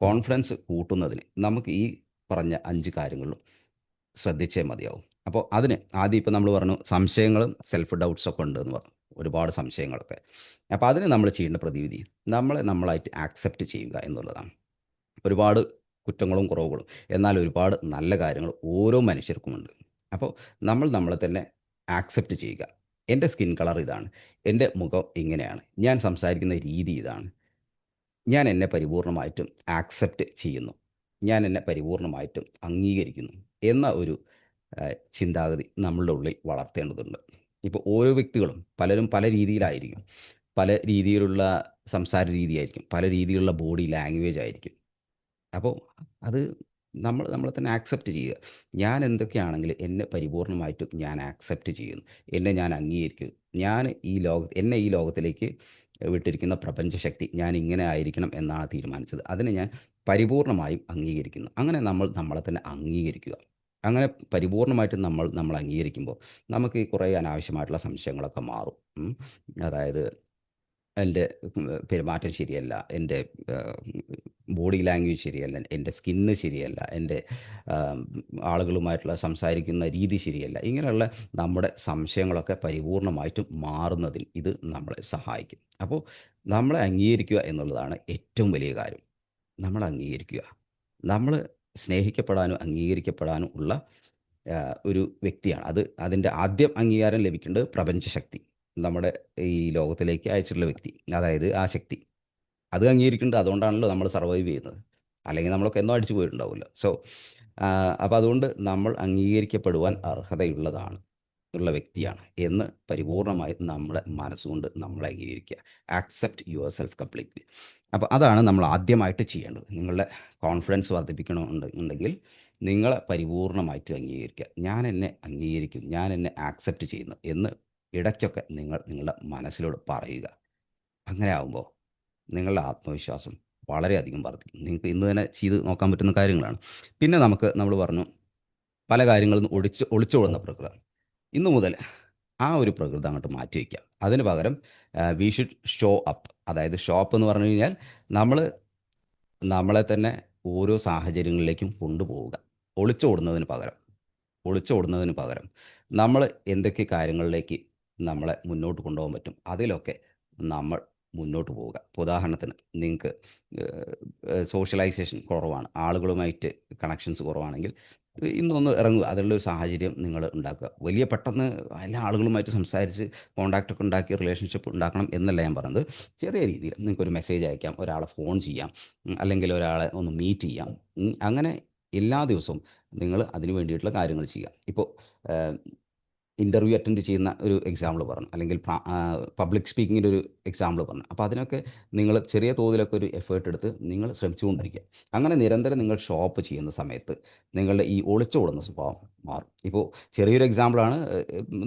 Speaker 1: കോൺഫിഡൻസ് കൂട്ടുന്നതിന് നമുക്ക് ഈ പറഞ്ഞ 5 കാര്യങ്ങളും ശ്രദ്ധിച്ചേ മതിയാവും. അപ്പോൾ അതിന് ആദ്യം ഇപ്പോൾ നമ്മൾ പറഞ്ഞു സംശയങ്ങളും സെൽഫ് ഡൗട്ട്സ് ഒക്കെ ഉണ്ടെന്ന് പറഞ്ഞു. ഒരുപാട് സംശയങ്ങളൊക്കെ. അപ്പോൾ അതിന് നമ്മൾ ചെയ്യേണ്ട പ്രതിവിധി നമ്മളെ നമ്മളായിട്ട് ആക്സെപ്റ്റ് ചെയ്യുക എന്നുള്ളതാണ്. ഒരുപാട് കുറ്റങ്ങളും കുറവുകളും, എന്നാൽ ഒരുപാട് നല്ല കാര്യങ്ങൾ ഓരോ മനുഷ്യർക്കുമുണ്ട്. അപ്പോൾ നമ്മൾ നമ്മളെ തന്നെ ആക്സെപ്റ്റ് ചെയ്യുക. എൻ്റെ സ്കിൻ കളർ ഇതാണ്. എൻ്റെ മുഖം ഇങ്ങനെയാണ്. ഞാൻ സംസാരിക്കുന്ന രീതി ഇതാണ്. ഞാൻ എന്നെ പരിപൂർണമായിട്ടും ആക്സെപ്റ്റ് ചെയ്യുന്നു. ഞാൻ എന്നെ പരിപൂർണമായിട്ടും അംഗീകരിക്കുന്നു എന്ന ഒരു ചിന്താഗതി നമ്മളുടെ ഉള്ളിൽ വളർത്തേണ്ടതുണ്ട്. ഇപ്പോൾ ഓരോ വ്യക്തികളും പലരും പല രീതിയിലായിരിക്കും. പല രീതിയിലുള്ള സംസാര രീതിയായിരിക്കും. പല രീതിയിലുള്ള ബോഡി ലാംഗ്വേജ് ആയിരിക്കും. അപ്പോൾ അത് നമ്മൾ നമ്മളെ തന്നെ ആക്സെപ്റ്റ് ചെയ്യുക. ഞാൻ എന്തൊക്കെയാണെങ്കിലും എന്നെ പരിപൂർണമായിട്ടും ഞാൻ ആക്സെപ്റ്റ് ചെയ്യുന്നു. എന്നെ ഞാൻ അംഗീകരിക്കുന്നു. ഞാൻ എന്നെ ഈ ലോകത്തിലേക്ക് വിട്ടിരിക്കുന്ന പ്രപഞ്ചശക്തി ഞാൻ ഇങ്ങനെ ആയിരിക്കണം എന്നാണ് തീരുമാനിച്ചത്. അതിനെ ഞാൻ പരിപൂർണമായും അംഗീകരിക്കുന്നു. അങ്ങനെ നമ്മൾ നമ്മളെ തന്നെ അംഗീകരിക്കുക. അങ്ങനെ പരിപൂർണമായിട്ടും നമ്മൾ അംഗീകരിക്കുമ്പോൾ നമുക്ക് ഈ കുറേ അനാവശ്യമായിട്ടുള്ള സംശയങ്ങളൊക്കെ മാറും. അതായത് എൻ്റെ പെരുമാറ്റം ശരിയല്ല, എൻ്റെ ബോഡി ലാംഗ്വേജ് ശരിയല്ല, എൻ്റെ സ്കിന്ന് ശരിയല്ല, എൻ്റെ ആം, ആളുകളുമായിട്ടുള്ള സംസാരിക്കുന്ന രീതി ശരിയല്ല. ഇങ്ങനെയുള്ള നമ്മുടെ സംശയങ്ങളൊക്കെ പരിപൂർണമായിട്ടും മാറുന്നതിൽ ഇത് നമ്മളെ സഹായിക്കും. അപ്പോൾ നമ്മളെ അംഗീകരിക്കുക എന്നുള്ളതാണ് ഏറ്റവും വലിയ കാര്യം. നമ്മളെ അംഗീകരിക്കുക. നമ്മൾ സ്നേഹിക്കപ്പെടാനും അംഗീകരിക്കപ്പെടാനും ഉള്ള ഒരു വ്യക്തിയാണ്. അതിൻ്റെ ആദ്യം അംഗീകാരം ലഭിക്കേണ്ടത് പ്രപഞ്ചശക്തി. നമ്മുടെ ഈ ലോകത്തിലേക്ക് അയച്ചിട്ടുള്ള വ്യക്തി. അതായത് ആ ശക്തി. അത് അംഗീകരിക്കുന്നുണ്ട്. അതുകൊണ്ടാണല്ലോ നമ്മൾ സർവൈവ് ചെയ്യുന്നത്. അല്ലെങ്കിൽ നമ്മളൊക്കെ എന്നോ അടിച്ചു പോയിട്ടുണ്ടാവുമല്ലോ. അപ്പോൾ അതുകൊണ്ട് നമ്മൾ അംഗീകരിക്കപ്പെടുവാൻ അർഹതയുള്ളതാണ്, ഉള്ള വ്യക്തിയാണ് എന്ന് പരിപൂർണമായി നമ്മുടെ മനസ്സുകൊണ്ട് നമ്മളെ അംഗീകരിക്കുക. Accept your self completely. അപ്പോൾ അതാണ് നമ്മൾ ആദ്യമായിട്ട് ചെയ്യേണ്ടത്. നിങ്ങളുടെ കോൺഫിഡൻസ് വർദ്ധിപ്പിക്കണമെന്നുണ്ടെങ്കിൽ നിങ്ങളെ പരിപൂർണമായിട്ട് അംഗീകരിക്കുക. ഞാൻ എന്നെ അംഗീകരിക്കും, ഞാൻ എന്നെ ആക്സെപ്റ്റ് ചെയ്യുന്നു എന്ന് ഇടയ്ക്കൊക്കെ നിങ്ങൾ നിങ്ങളുടെ മനസ്സിലോട് പറയുക. അങ്ങനെ ആകുമ്പോൾ നിങ്ങളുടെ ആത്മവിശ്വാസം വളരെയധികം വർദ്ധിക്കും. നിങ്ങൾക്ക് ഇന്ന് തന്നെ ചെയ്ത് നോക്കാൻ പറ്റുന്ന കാര്യങ്ങളാണ്. പിന്നെ നമ്മൾ പറഞ്ഞു പല കാര്യങ്ങളിൽ നിന്ന് ഒളിച്ചോടുന്ന പ്രകൃതം. ഇന്നു മുതൽ ആ ഒരു പ്രകൃതം അങ്ങോട്ട് മാറ്റി വയ്ക്കുക. അതിന് പകരം വി ഷുഡ് ഷോ അപ്പ്. അതായത് ഷോ അപ്പ് എന്ന് പറഞ്ഞു കഴിഞ്ഞാൽ നമ്മൾ നമ്മളെ തന്നെ ഓരോ സാഹചര്യങ്ങളിലേക്കും കൊണ്ടുപോവുക. ഒളിച്ചോടുന്നതിന് പകരം. ഒളിച്ചോടുന്നതിന് പകരം നമ്മൾ എന്തൊക്കെ കാര്യങ്ങളിലേക്ക് നമ്മളെ മുന്നോട്ട് കൊണ്ടുപോകാൻ പറ്റും അതിലൊക്കെ നമ്മൾ മുന്നോട്ട് പോവുക. ഇപ്പോൾ ഉദാഹരണത്തിന് നിങ്ങൾക്ക് സോഷ്യലൈസേഷൻ കുറവാണ്, ആളുകളുമായിട്ട് കണക്ഷൻസ് കുറവാണെങ്കിൽ ഇന്നൊന്ന് ഇറങ്ങുക, അതിനുള്ള ഒരു സാഹചര്യം നിങ്ങൾ ഉണ്ടാക്കുക. വലിയ പെട്ടെന്ന് എല്ലാ ആളുകളുമായിട്ട് സംസാരിച്ച് കോൺടാക്റ്റ് ഒക്കെ ഉണ്ടാക്കി റിലേഷൻഷിപ്പ് ഉണ്ടാക്കണം എന്നല്ല ഞാൻ പറയുന്നത്. ചെറിയ രീതിയിൽ നിങ്ങൾക്കൊരു മെസ്സേജ് അയക്കാം, ഒരാളെ ഫോൺ ചെയ്യാം, അല്ലെങ്കിൽ ഒരാളെ ഒന്ന് മീറ്റ് ചെയ്യാം. അങ്ങനെ എല്ലാ ദിവസവും നിങ്ങൾ അതിന് വേണ്ടിയിട്ടുള്ള കാര്യങ്ങൾ ചെയ്യുക. ഇപ്പോൾ ഇൻ്റർവ്യൂ അറ്റൻഡ് ചെയ്യുന്ന ഒരു എക്സാമ്പിൾ പറഞ്ഞു, അല്ലെങ്കിൽ പബ്ലിക് സ്പീക്കിങ്ങിൻ്റെ ഒരു എക്സാമ്പിൾ പറഞ്ഞു. അപ്പോൾ അതിനൊക്കെ നിങ്ങൾ ചെറിയ തോതിലൊക്കെ ഒരു എഫേർട്ട് എടുത്ത് നിങ്ങൾ ശ്രമിച്ചുകൊണ്ടിരിക്കുക. അങ്ങനെ നിരന്തരം നിങ്ങൾ ഷോ അപ്പ് ചെയ്യുന്ന സമയത്ത് നിങ്ങളുടെ ഈ ഒളിച്ചോടുന്ന സ്വഭാവം മാറും. ഇപ്പോൾ ചെറിയൊരു എക്സാമ്പിളാണ്,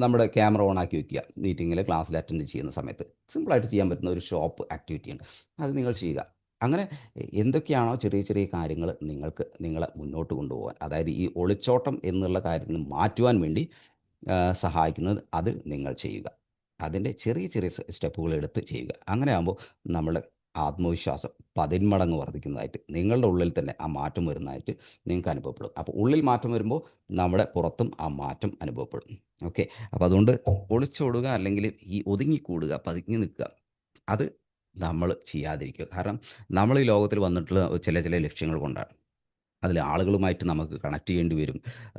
Speaker 1: നമ്മുടെ ക്യാമറ ഓൺ ആക്കി വെക്കുക മീറ്റിങ്ങിൽ, ക്ലാസ്സിൽ അറ്റൻഡ് ചെയ്യുന്ന സമയത്ത് സിമ്പിളായിട്ട് ചെയ്യാൻ പറ്റുന്ന ഒരു ഷോപ്പ് ആക്ടിവിറ്റിയാണ്. അത് നിങ്ങൾ ചെയ്യുക. അങ്ങനെ എന്തൊക്കെയാണോ ചെറിയ ചെറിയ കാര്യങ്ങൾ നിങ്ങൾക്ക് നിങ്ങളെ മുന്നോട്ട് കൊണ്ടുപോകാൻ, അതായത് ഈ ഒളിച്ചോട്ടം എന്നുള്ള കാര്യത്തിൽ നിന്ന് മാറ്റുവാൻ വേണ്ടി സഹായിക്കുന്നത്, അത് നിങ്ങൾ ചെയ്യുക. അതിൻ്റെ ചെറിയ ചെറിയ സ്റ്റെപ്പുകൾ എടുത്ത് ചെയ്യുക. അങ്ങനെ ആകുമ്പോൾ നമ്മളുടെ ആത്മവിശ്വാസം പതിന്മടങ്ങ് വർദ്ധിക്കുന്നതായിട്ട്, നിങ്ങളുടെ ഉള്ളിൽ തന്നെ ആ മാറ്റം വരുന്നതായിട്ട് നിങ്ങൾക്ക് അനുഭവപ്പെടും. അപ്പോൾ ഉള്ളിൽ മാറ്റം വരുമ്പോൾ നമ്മുടെ പുറത്തും ആ മാറ്റം അനുഭവപ്പെടും. ഓക്കെ. അപ്പോൾ അതുകൊണ്ട് ഒളിച്ചോടുക, അല്ലെങ്കിൽ ഈ ഒതുങ്ങിക്കൂടുക, പതുങ്ങി നിൽക്കുക, അത് നമ്മൾ ചെയ്യാതിരിക്കുക. കാരണം നമ്മൾ ഈ ലോകത്തിൽ വന്നിട്ടുള്ള ചില ചില ലക്ഷ്യങ്ങൾ കൊണ്ടാണ്. അതിൽ ആളുകളുമായിട്ട് നമുക്ക് കണക്ട് ചെയ്യേണ്ടി വരും,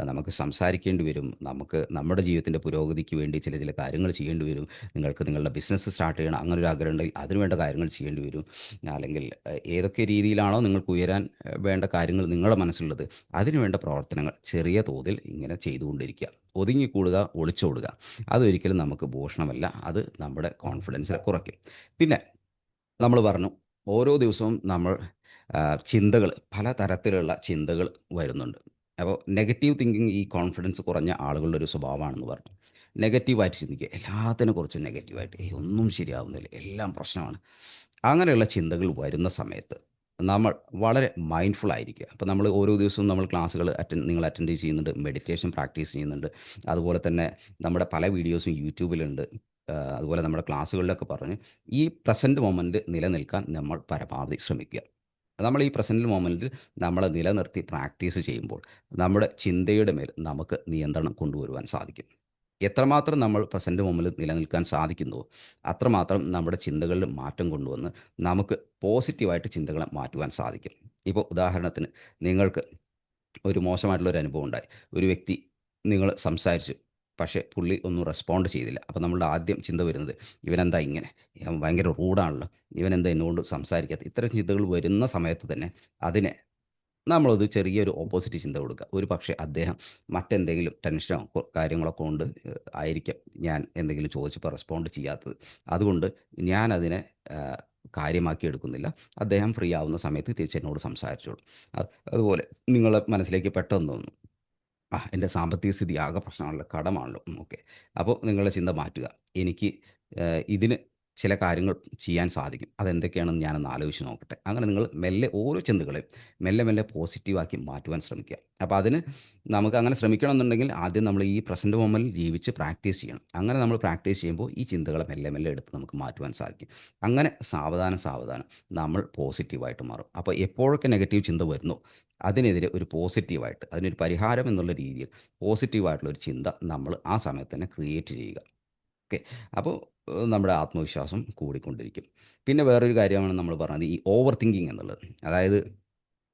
Speaker 1: നമുക്ക് സംസാരിക്കേണ്ടി വരും, നമുക്ക് നമ്മുടെ ജീവിതത്തിൻ്റെ പുരോഗതിക്ക് വേണ്ടി ചില ചില കാര്യങ്ങൾ ചെയ്യേണ്ടി വരും. നിങ്ങൾക്ക് നിങ്ങളുടെ ബിസിനസ് സ്റ്റാർട്ട് ചെയ്യണം, അങ്ങനെ ഒരു ആഗ്രഹം ഉണ്ടെങ്കിൽ അതിന് വേണ്ട കാര്യങ്ങൾ ചെയ്യേണ്ടി വരും. അല്ലെങ്കിൽ ഏതൊക്കെ രീതിയിലാണോ നിങ്ങൾക്ക് ഉയരാൻ വേണ്ട കാര്യങ്ങൾ നിങ്ങളുടെ മനസ്സിലുള്ളത്, അതിന് വേണ്ട പ്രവർത്തനങ്ങൾ ചെറിയ തോതിൽ ഇങ്ങനെ ചെയ്തുകൊണ്ടിരിക്കുക. ഒതുങ്ങിക്കൂടുക, ഒളിച്ചോടുക, അതൊരിക്കലും നമുക്ക് ഭൂഷണമല്ല. അത് നമ്മുടെ കോൺഫിഡൻസിനെ കുറയ്ക്കും. പിന്നെ നമ്മൾ പറഞ്ഞു, ഓരോ ദിവസവും നമ്മൾ ചിന്തകൾ, പലതരത്തിലുള്ള ചിന്തകൾ വരുന്നുണ്ട്. അപ്പോൾ നെഗറ്റീവ് തിങ്കിങ് ഈ കോൺഫിഡൻസ് കുറഞ്ഞ ആളുകളുടെ ഒരു സ്വഭാവമാണെന്ന് പറഞ്ഞു. നെഗറ്റീവായിട്ട് ചിന്തിക്കുക, എല്ലാത്തിനെക്കുറിച്ചും നെഗറ്റീവായിട്ട്, ഒന്നും ശരിയാവുന്നില്ല, എല്ലാം പ്രശ്നമാണ്. അങ്ങനെയുള്ള ചിന്തകൾ വരുന്ന സമയത്ത് നമ്മൾ വളരെ മൈൻഡ്ഫുൾ ആയിരിക്കുക. അപ്പോൾ നമ്മൾ ഓരോ ദിവസവും നമ്മൾ ക്ലാസ്സുകൾ നിങ്ങൾ അറ്റൻഡ് ചെയ്യുന്നുണ്ട്, മെഡിറ്റേഷൻ പ്രാക്ടീസ് ചെയ്യുന്നുണ്ട്. അതുപോലെ തന്നെ നമ്മുടെ പല വീഡിയോസും യൂട്യൂബിലുണ്ട്. അതുപോലെ നമ്മുടെ ക്ലാസ്സുകളിലൊക്കെ പറഞ്ഞ് ഈ പ്രസൻറ്റ് മൊമെൻറ്റ് നിലനിൽക്കാൻ നമ്മൾ പരമാവധി ശ്രമിക്കുക. നമ്മൾ ഈ പ്രസൻറ്റ് മൊമെൻറ്റിൽ നമ്മളെ നിലനിർത്തി പ്രാക്ടീസ് ചെയ്യുമ്പോൾ നമ്മുടെ ചിന്തയുടെ മേൽ നമുക്ക് നിയന്ത്രണം കൊണ്ടുവരുവാൻ സാധിക്കും. എത്രമാത്രം നമ്മൾ പ്രസൻറ്റ് മൊമെൻറ്റിൽ നിലനിൽക്കാൻ സാധിക്കുന്നുവോ, അത്രമാത്രം നമ്മുടെ ചിന്തകളിൽ മാറ്റം കൊണ്ടുവന്ന് നമുക്ക് പോസിറ്റീവായിട്ട് ചിന്തകളെ മാറ്റുവാൻ സാധിക്കും. ഇപ്പോൾ ഉദാഹരണത്തിന്, നിങ്ങൾക്ക് ഒരു മോശമായിട്ടുള്ള ഒരു അനുഭവം ഉണ്ടായി. ഒരു വ്യക്തി, നിങ്ങൾ സംസാരിച്ചു, പക്ഷേ പുള്ളി ഒന്നും റെസ്പോണ്ട് ചെയ്തില്ല. അപ്പോൾ നമ്മളുടെ ആദ്യം ചിന്ത വരുന്നത്, ഇവനെന്താ ഇങ്ങനെ, ഇവൻ ഭയങ്കര റൂഡാണല്ലോ, ഇവനെന്താ എന്നോട് സംസാരിക്കാത്തത്. ഇത്തരം ചിന്തകൾ വരുന്ന സമയത്ത് തന്നെ അതിനെ നമ്മളത് ചെറിയൊരു ഓപ്പോസിറ്റ് ചിന്ത കൊടുക്കുക. ഒരു പക്ഷേ അദ്ദേഹം മറ്റെന്തെങ്കിലും ടെൻഷനോ കാര്യങ്ങളോ കൊണ്ട് ആയിരിക്കാം ഞാൻ എന്തെങ്കിലും ചോദിച്ചപ്പോൾ റെസ്പോണ്ട് ചെയ്യാത്തത്. അതുകൊണ്ട് ഞാനതിനെ കാര്യമാക്കി എടുക്കുന്നില്ല. അദ്ദേഹം ഫ്രീ ആവുന്ന സമയത്ത് തിരിച്ച് എന്നോട് സംസാരിച്ചോളും. അതുപോലെ നിങ്ങളെ മനസ്സിലേക്ക് പെട്ടെന്ന് തോന്നും, എൻ്റെ സാമ്പത്തിക സ്ഥിതി ആകെ പ്രശ്നമാണല്ലോ, കടമാണല്ലോ. ഓക്കെ. അപ്പോൾ നിങ്ങളുടെ ചിന്ത മാറ്റുക. എനിക്ക് ഇതിന് ചില കാര്യങ്ങൾ ചെയ്യാൻ സാധിക്കും. അതെന്തൊക്കെയാണെന്ന് ഞാനൊന്ന് ആലോചിച്ച് നോക്കട്ടെ. അങ്ങനെ നിങ്ങൾ മെല്ലെ ഓരോ ചിന്തകളെയും മെല്ലെ മെല്ലെ പോസിറ്റീവാക്കി മാറ്റുവാൻ ശ്രമിക്കുക. അപ്പോൾ അതിന് നമുക്ക് അങ്ങനെ ശ്രമിക്കണം എന്നുണ്ടെങ്കിൽ ആദ്യം നമ്മൾ ഈ പ്രസൻറ്റ് മൊമെൻറ്റിൽ ജീവിച്ച് പ്രാക്ടീസ് ചെയ്യണം. അങ്ങനെ നമ്മൾ പ്രാക്ടീസ് ചെയ്യുമ്പോൾ ഈ ചിന്തകളെ മെല്ലെ മെല്ലെ എടുത്ത് നമുക്ക് മാറ്റുവാൻ സാധിക്കും. അങ്ങനെ സാവധാനം സാവധാനം നമ്മൾ പോസിറ്റീവായിട്ട് മാറും. അപ്പോൾ എപ്പോഴൊക്കെ നെഗറ്റീവ് ചിന്ത വരുന്നോ, അതിനെതിരെ ഒരു പോസിറ്റീവായിട്ട്, അതിനൊരു പരിഹാരം എന്നുള്ള രീതിയിൽ പോസിറ്റീവായിട്ടുള്ള ഒരു ചിന്ത നമ്മൾ ആ സമയത്ത് തന്നെ ക്രിയേറ്റ് ചെയ്യുക. ഓക്കെ. അപ്പോൾ നമ്മുടെ ആത്മവിശ്വാസം കൂടിക്കൊണ്ടിരിക്കും. പിന്നെ വേറൊരു കാര്യമാണ് നമ്മൾ പറഞ്ഞത്, ഈ ഓവർ തിങ്കിങ് എന്നുള്ളത്. അതായത്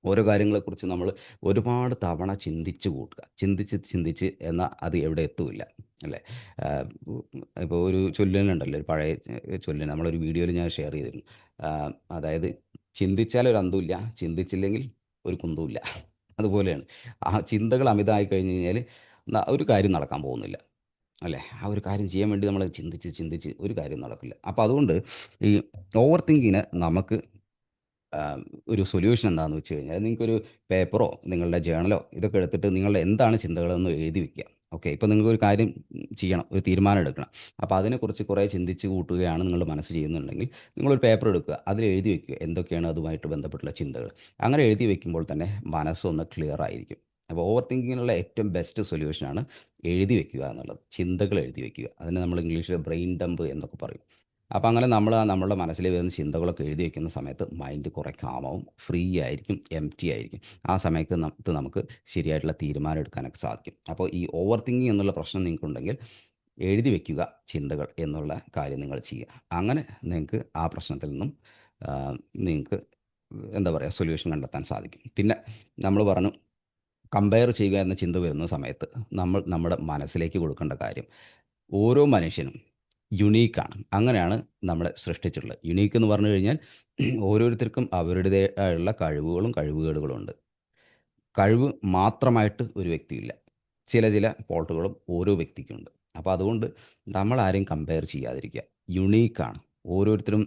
Speaker 1: ഓരോ കാര്യങ്ങളെക്കുറിച്ച് നമ്മൾ ഒരുപാട് തവണ ചിന്തിച്ച് കൂട്ടുക. ചിന്തിച്ച് ചിന്തിച്ച് എന്നാൽ അത് എവിടെ എത്തുകയില്ല. അല്ലേ? ആഹ് ഇപ്പോൾ ഒരു ചൊല്ലുന്നുണ്ടല്ലോ, ഒരു പഴയ ചൊല്ല്, നമ്മളൊരു വീഡിയോയിൽ ഞാൻ ഷെയർ ചെയ്തിരുന്നു. അതായത് ചിന്തിച്ചാൽ ഒരു അന്തവുമില്ല, ചിന്തിച്ചില്ലെങ്കിൽ ഒരു കുന്തവുമില്ല. അതുപോലെയാണ്. ആ ചിന്തകൾ അമിതമായി കഴിഞ്ഞ് കഴിഞ്ഞാൽ ഒരു കാര്യം നടക്കാൻ പോകുന്നില്ല. അല്ലേ? ആ ഒരു കാര്യം ചെയ്യാൻ വേണ്ടി നമ്മൾ ചിന്തിച്ച് ചിന്തിച്ച് ഒരു കാര്യം നടക്കില്ല. അപ്പോൾ അതുകൊണ്ട് ഈ ഓവർ തിങ്കിങ്ങിന് നമുക്ക് ആഹ്, ഒരു സൊല്യൂഷൻ എന്താണെന്ന് വെച്ച് കഴിഞ്ഞാൽ, നിങ്ങൾക്കൊരു പേപ്പറോ നിങ്ങളുടെ ജേർണലോ ഇതൊക്കെ എടുത്തിട്ട് നിങ്ങളുടെ എന്താണ് ചിന്തകളെന്ന് എഴുതി വെക്കുക. ഓക്കെ. ഇപ്പോൾ നിങ്ങൾക്കൊരു കാര്യം ചെയ്യണം, ഒരു തീരുമാനം എടുക്കണം. അപ്പോൾ അതിനെക്കുറിച്ച് കുറേ ചിന്തിച്ച് കൂട്ടുകയാണ് നിങ്ങളുടെ മനസ്സ് ചെയ്യുന്നുണ്ടെങ്കിൽ, നിങ്ങളൊരു പേപ്പർ എടുക്കുക, അതിൽ എഴുതി വെക്കുക എന്തൊക്കെയാണ് അതുമായിട്ട് ബന്ധപ്പെട്ടുള്ള ചിന്തകൾ. അങ്ങനെ എഴുതി വെക്കുമ്പോൾ തന്നെ മനസ്സൊന്ന് ക്ലിയർ ആയിരിക്കും. അപ്പോൾ ഓവർ തിങ്കിങ്ങിനുള്ള ഏറ്റവും ബെസ്റ്റ് സൊല്യൂഷനാണ് എഴുതി വെക്കുക എന്നുള്ളത്. ചിന്തകൾ എഴുതി വെക്കുക. അതിനെ നമ്മൾ ഇംഗ്ലീഷിൽ ബ്രെയിൻ ഡംപ് എന്നൊക്കെ പറയും. അപ്പോൾ അങ്ങനെ നമ്മൾ നമ്മളുടെ മനസ്സിൽ വരുന്ന ചിന്തകളൊക്കെ എഴുതി വയ്ക്കുന്ന സമയത്ത് മൈൻഡ് കുറേ കാമാവും, ഫ്രീ ആയിരിക്കും, എംപ്റ്റി ആയിരിക്കും. ആ സമയത്ത് നമുക്ക് ശരിയായിട്ടുള്ള തീരുമാനം എടുക്കാനൊക്കെ സാധിക്കും. അപ്പോൾ ഈ ഓവർ തിങ്കിങ് എന്നുള്ള പ്രശ്നം നിങ്ങൾക്കുണ്ടെങ്കിൽ എഴുതി വയ്ക്കുക ചിന്തകൾ എന്നുള്ള കാര്യം നിങ്ങൾ ചെയ്യുക. അങ്ങനെ നിങ്ങൾക്ക് ആ പ്രശ്നത്തിൽ നിന്നും നിങ്ങൾക്ക് എന്താ പറയുക സൊല്യൂഷൻ കണ്ടെത്താൻ സാധിക്കും. പിന്നെ നമ്മൾ പറഞ്ഞു കമ്പയർ ചെയ്യുക എന്ന ചിന്ത വരുന്ന സമയത്ത് നമ്മൾ നമ്മുടെ മനസ്സിലേക്ക് കൊടുക്കേണ്ട കാര്യം ഓരോ മനുഷ്യനും യുണീക്കാണ്. അങ്ങനെയാണ് നമ്മളെ സൃഷ്ടിച്ചിട്ടുള്ളത്. യുണീക്ക് എന്ന് പറഞ്ഞു കഴിഞ്ഞാൽ ഓരോരുത്തർക്കും അവരുടേതായുള്ള കഴിവുകളും കഴിവുകേടുകളും ഉണ്ട്. കഴിവ് മാത്രമായിട്ട് ഒരു വ്യക്തിയില്ല. ചില ഫോൾട്ടുകളും ഓരോ വ്യക്തിക്കുണ്ട്. അപ്പോൾ അതുകൊണ്ട് നമ്മൾ ആരെയും കമ്പയർ ചെയ്യാതിരിക്കുക. യുണീക്കാണ്. ഓരോരുത്തരും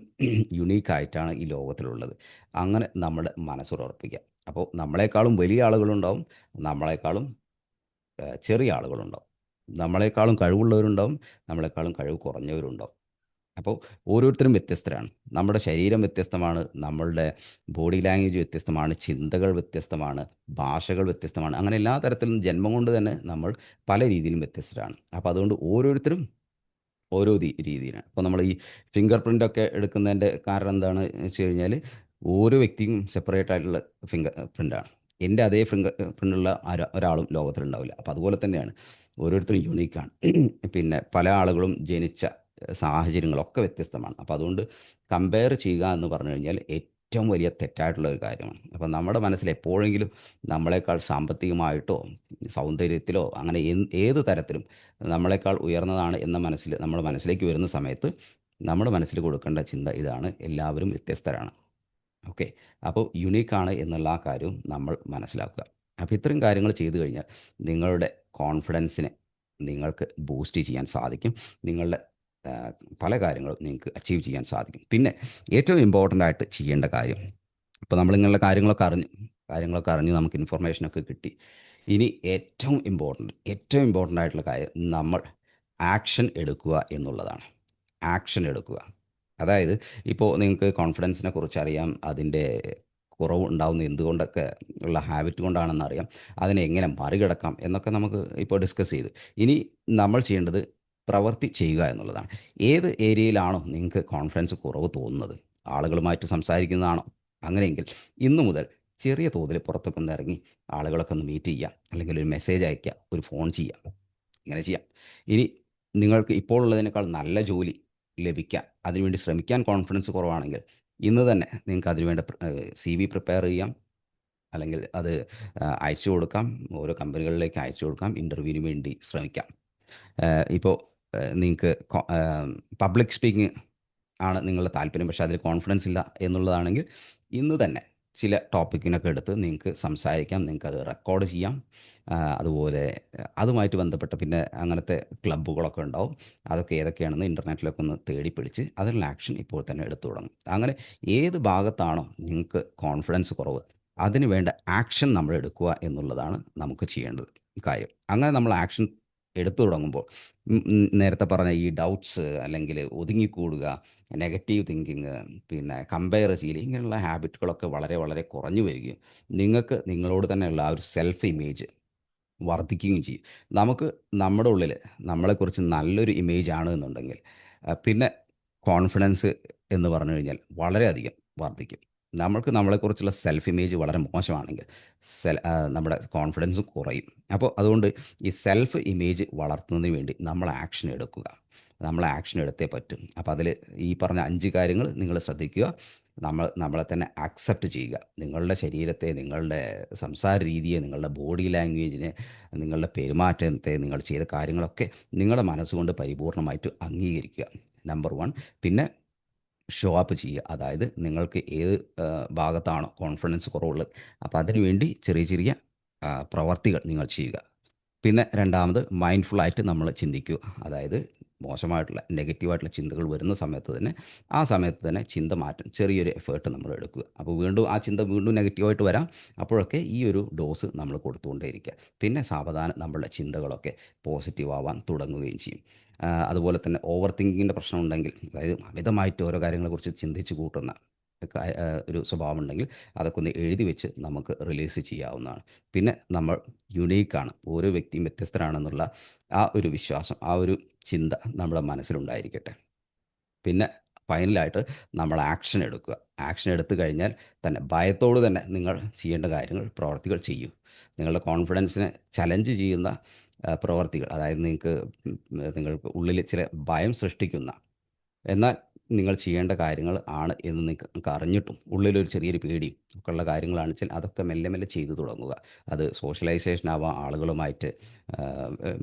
Speaker 1: യുണീക്കായിട്ടാണ് ഈ ലോകത്തിലുള്ളത്. അങ്ങനെ നമ്മുടെ മനസ്സോട് അപ്പോൾ നമ്മളെക്കാളും വലിയ ആളുകളുണ്ടാവും. നമ്മളെക്കാളും ചെറിയ ആളുകളുണ്ടാവും. നമ്മളെക്കാളും കഴിവുള്ളവരുണ്ടാവും. നമ്മളെക്കാളും കഴിവ് കുറഞ്ഞവരുണ്ടാവും. അപ്പോൾ ഓരോരുത്തരും വ്യത്യസ്തരാണ്. നമ്മുടെ ശരീരം വ്യത്യസ്തമാണ്. നമ്മളുടെ ബോഡി ലാംഗ്വേജ് വ്യത്യസ്തമാണ്. ചിന്തകൾ വ്യത്യസ്തമാണ്. ഭാഷകൾ വ്യത്യസ്തമാണ്. അങ്ങനെ എല്ലാ തരത്തിലും ജന്മം കൊണ്ട് തന്നെ നമ്മൾ പല രീതിയിലും വ്യത്യസ്തരാണ്. അപ്പോൾ അതുകൊണ്ട് ഓരോരുത്തരും ഓരോ രീതിയിലാണ്. ഇപ്പോൾ നമ്മൾ ഈ ഫിംഗർ പ്രിൻ്റൊക്കെ എടുക്കുന്നതിൻ്റെ കാരണം എന്താണെന്ന് വെച്ച് കഴിഞ്ഞാൽ ഓരോ വ്യക്തിയും സെപ്പറേറ്റ് ആയിട്ടുള്ള ഫിംഗർ പ്രിൻ്റാണ്. എൻ്റെ അതേ ഫിംഗർ പ്രിൻ്റുള്ള ഒരാളും ലോകത്തിലുണ്ടാവില്ല. അപ്പോൾ അതുപോലെ തന്നെയാണ് ഓരോരുത്തരും യൂണീക്കാണ്. പിന്നെ പല ആളുകളും ജനിച്ച സാഹചര്യങ്ങളൊക്കെ വ്യത്യസ്തമാണ്. അപ്പോൾ അതുകൊണ്ട് കമ്പയർ ചെയ്യുക എന്ന് പറഞ്ഞു കഴിഞ്ഞാൽ ഏറ്റവും വലിയ തെറ്റായിട്ടുള്ള ഒരു കാര്യമാണ്. അപ്പോൾ നമ്മുടെ മനസ്സിൽ എപ്പോഴെങ്കിലും നമ്മളെക്കാൾ സാമ്പത്തികമായിട്ടോ സൗന്ദര്യത്തിലോ അങ്ങനെ ഏത് തരത്തിലും നമ്മളെക്കാൾ ഉയർന്നതാണ് എന്ന നമ്മുടെ മനസ്സിലേക്ക് വരുന്ന സമയത്ത് നമ്മുടെ മനസ്സിൽ കൊടുക്കേണ്ട ചിന്ത ഇതാണ്: എല്ലാവരും വ്യത്യസ്തരാണ്. ഓക്കെ. അപ്പോൾ യുണീക്കാണ് എന്നുള്ള ആ കാര്യവും നമ്മൾ മനസ്സിലാക്കുക. അപ്പോൾ ഇത്രയും കാര്യങ്ങൾ ചെയ്തു കഴിഞ്ഞാൽ നിങ്ങളുടെ കോൺഫിഡൻസിനെ നിങ്ങൾക്ക് ബൂസ്റ്റ് ചെയ്യാൻ സാധിക്കും. നിങ്ങളുടെ ആ, പല കാര്യങ്ങളും നിങ്ങൾക്ക് അച്ചീവ് ചെയ്യാൻ സാധിക്കും. പിന്നെ ഏറ്റവും ഇമ്പോർട്ടൻ്റ് ആയിട്ട് ചെയ്യേണ്ട കാര്യം, ഇപ്പോൾ നമ്മളിങ്ങനെയുള്ള കാര്യങ്ങളൊക്കെ അറിഞ്ഞു നമുക്ക് ഇൻഫർമേഷനൊക്കെ കിട്ടി. ഇനി ഏറ്റവും ഇമ്പോർട്ടൻ്റ് ആയിട്ടുള്ള കാര്യം നമ്മൾ ആക്ഷൻ എടുക്കുക എന്നുള്ളതാണ്. ആക്ഷൻ എടുക്കുക. അതായത് ഇപ്പോൾ നിങ്ങൾക്ക് കോൺഫിഡൻസിനെ കുറിച്ച് അറിയാം. അതിൻ്റെ കുറവ് ഉണ്ടാവുന്നത് എന്തുകൊണ്ടൊക്കെ ഉള്ള ഹാബിറ്റ് കൊണ്ടാണെന്നറിയാം. അതിനെ എങ്ങനെ മറികടക്കാം എന്നൊക്കെ നമുക്ക് ഇപ്പോൾ ഡിസ്കസ് ചെയ്തു. ഇനി നമ്മൾ ചെയ്യേണ്ടത് പ്രവൃത്തി ചെയ്യുക എന്നുള്ളതാണ്. ഏത് ഏരിയയിലാണോ നിങ്ങൾക്ക് കോൺഫിഡൻസ് കുറവ് തോന്നുന്നത്, ആളുകളുമായിട്ട് സംസാരിക്കുന്നതാണോ, അങ്ങനെയെങ്കിൽ ഇന്നു മുതൽ ചെറിയ തോതിൽ പുറത്തൊക്കെ ഒന്ന് ഇറങ്ങി ആളുകളൊക്കെ ഒന്ന് മീറ്റ് ചെയ്യുക, അല്ലെങ്കിൽ ഒരു മെസ്സേജ് അയയ്ക്കുക, ഒരു ഫോൺ ചെയ്യുക, ഇങ്ങനെ ചെയ്യാം. ഇനി നിങ്ങൾക്ക് ഇപ്പോൾ ഉള്ളതിനേക്കാൾ നല്ല ജോലി ലഭിക്കാൻ അതിനുവേണ്ടി ശ്രമിക്കാൻ കോൺഫിഡൻസ് കുറവാണെങ്കിൽ ഇന്ന് തന്നെ നിങ്ങൾക്ക് അതിനുവേണ്ട CV പ്രിപ്പയർ ചെയ്യാം. അല്ലെങ്കിൽ അത് അയച്ചു കൊടുക്കാം. ഓരോ കമ്പനികളിലേക്ക് അയച്ചു കൊടുക്കാം. ഇൻ്റർവ്യൂവിന് വേണ്ടി ശ്രമിക്കാം. ഇപ്പോൾ നിങ്ങൾക്ക് പബ്ലിക് സ്പീക്കിംഗ് ആണ് നിങ്ങളുടെ താല്പര്യം, പക്ഷേ അതിൽ കോൺഫിഡൻസ് ഇല്ല എന്നുള്ളതാണെങ്കിൽ ഇന്ന് തന്നെ ചില ടോപ്പിക്കിനൊക്കെ എടുത്ത് നിങ്ങൾക്ക് സംസാരിക്കാം. നിങ്ങൾക്കത് റെക്കോർഡ് ചെയ്യാം. അതുപോലെ അതുമായിട്ട് ബന്ധപ്പെട്ട പിന്നെ അങ്ങനത്തെ ക്ലബ്ബുകളൊക്കെ ഉണ്ടാവും. അതൊക്കെ ഏതൊക്കെയാണെന്ന് ഇൻ്റർനെറ്റിലൊക്കെ ഒന്ന് തേടി പിടിച്ച് അതിനുള്ള ആക്ഷൻ ഇപ്പോൾ തന്നെ എടുത്തു തുടങ്ങും. അങ്ങനെ ഏത് ഭാഗത്താണോ നിങ്ങൾക്ക് കോൺഫിഡൻസ് കുറവ്, അതിന് വേണ്ട ആക്ഷൻ നമ്മൾ എടുക്കുക എന്നുള്ളതാണ് നമുക്ക് ചെയ്യേണ്ടത് കാര്യം. അങ്ങനെ നമ്മൾ ആക്ഷൻ എടുത്തു തുടങ്ങുമ്പോൾ നേരത്തെ പറഞ്ഞ ഈ ഡൗട്ട്സ് അല്ലെങ്കിൽ ഒതുങ്ങിക്കൂടുക, നെഗറ്റീവ് തിങ്കിങ്, പിന്നെ കമ്പയർ ചെയ്യൽ, ഇങ്ങനെയുള്ള ഹാബിറ്റുകളൊക്കെ വളരെ വളരെ കുറഞ്ഞു വരികയും നിങ്ങൾക്ക് നിങ്ങളോട് തന്നെയുള്ള ആ ഒരു സെൽഫ് ഇമേജ് വർദ്ധിക്കുകയും ചെയ്യും. നമുക്ക് നമ്മുടെ ഉള്ളിൽ നമ്മളെക്കുറിച്ച് നല്ലൊരു ഇമേജ് ആണ് എന്നുണ്ടെങ്കിൽ പിന്നെ കോൺഫിഡൻസ് എന്ന് പറഞ്ഞു കഴിഞ്ഞാൽ വളരെയധികം വർദ്ധിക്കും. നമ്മൾക്ക് നമ്മളെക്കുറിച്ചുള്ള സെൽഫ് ഇമേജ് വളരെ മോശമാണെങ്കിൽ നമ്മുടെ കോൺഫിഡൻസ് കുറയും. അപ്പോൾ അതുകൊണ്ട് ഈ സെൽഫ് ഇമേജ് വളർത്തുന്നതിന് വേണ്ടി നമ്മൾ ആക്ഷൻ എടുക്കുക. നമ്മൾ ആക്ഷൻ എടുത്തേ പറ്റും. അപ്പോൾ അതിൽ ഈ പറഞ്ഞ 5 കാര്യങ്ങൾ നിങ്ങൾ ശ്രദ്ധിക്കുക. നമ്മളെ തന്നെ അക്സെപ്റ്റ് ചെയ്യുക. നിങ്ങളുടെ ശരീരത്തെ, നിങ്ങളുടെ സംസാര രീതിയെ, നിങ്ങളുടെ ബോഡി ലാംഗ്വേജിനെ, നിങ്ങളുടെ പെരുമാറ്റത്തെ, നിങ്ങൾ ചെയ്ത കാര്യങ്ങളൊക്കെ നിങ്ങളുടെ മനസ്സുകൊണ്ട് പരിപൂർണമായിട്ട് അംഗീകരിക്കുക. നമ്പർ 1. പിന്നെ ഷോ അപ്പ് ചെയ്യുക. അതായത് നിങ്ങൾക്ക് ഏത് ഭാഗത്താണോ കോൺഫിഡൻസ് കുറവുള്ളത്, അപ്പോൾ അതിനു വേണ്ടി ചെറിയ ചെറിയ പ്രവർത്തികൾ നിങ്ങൾ ചെയ്യുക. പിന്നെ രണ്ടാമത് മൈൻഡ്ഫുള്ളായിട്ട് നമ്മൾ ചിന്തിക്കുക. അതായത് മോശമായിട്ടുള്ള നെഗറ്റീവായിട്ടുള്ള ചിന്തകൾ വരുന്ന സമയത്ത് തന്നെ ആ സമയത്ത് തന്നെ ചിന്ത മാറ്റാൻ ചെറിയൊരു എഫേർട്ട് നമ്മൾ എടുക്കുക. അപ്പോൾ വീണ്ടും ആ ചിന്ത വീണ്ടും നെഗറ്റീവായിട്ട് വരാം. അപ്പോഴൊക്കെ ഈ ഒരു ഡോസ് നമ്മൾ കൊടുത്തുകൊണ്ടേയിരിക്കുക. പിന്നെ സാവധാനം നമ്മളുടെ ചിന്തകളൊക്കെ പോസിറ്റീവ് ആവാൻ തുടങ്ങുകയും ചെയ്യും. അതുപോലെ തന്നെ ഓവർ തിങ്കിങ്ങിൻ്റെ പ്രശ്നം ഉണ്ടെങ്കിൽ, അതായത് അമിതമായിട്ട് ഓരോ കാര്യങ്ങളെക്കുറിച്ച് ചിന്തിച്ച് കൂട്ടുന്ന ഒരു സ്വഭാവം ഉണ്ടെങ്കിൽ അതൊക്കെ ഒന്ന് എഴുതി വെച്ച് നമുക്ക് റിലീസ് ചെയ്യാവുന്നതാണ്. പിന്നെ നമ്മൾ യുണീക്കാണ്, ഓരോ വ്യക്തിയും വ്യത്യസ്തരാണെന്നുള്ള ആ ഒരു വിശ്വാസം, ആ ഒരു ചിന്ത നമ്മുടെ മനസ്സിലുണ്ടായിരിക്കട്ടെ. പിന്നെ ഫൈനലായിട്ട് നമ്മൾ ആക്ഷൻ എടുക്കുക. ആക്ഷൻ എടുത്തു കഴിഞ്ഞാൽ തന്നെ ഭയത്തോട് തന്നെ നിങ്ങൾ ചെയ്യേണ്ട കാര്യങ്ങൾ, പ്രവർത്തികൾ ചെയ്യൂ. നിങ്ങളുടെ കോൺഫിഡൻസിനെ ചലഞ്ച് ചെയ്യുന്ന പ്രവർത്തികൾ, അതായത് നിങ്ങൾക്ക് ഉള്ളിൽ ചില ഭയം സൃഷ്ടിക്കുന്ന, എന്നാൽ നിങ്ങൾ ചെയ്യേണ്ട കാര്യങ്ങൾ ആണ് എന്ന് നിങ്ങൾക്ക് അറിഞ്ഞിട്ടും ഉള്ളിലൊരു ചെറിയൊരു പേടിയും ഒക്കെ ഉള്ള കാര്യങ്ങളാണെന്ന് വെച്ചാൽ അതൊക്കെ മെല്ലെ മെല്ലെ ചെയ്തു തുടങ്ങുക. അത് സോഷ്യലൈസേഷൻ ആവാം, ആളുകളുമായിട്ട്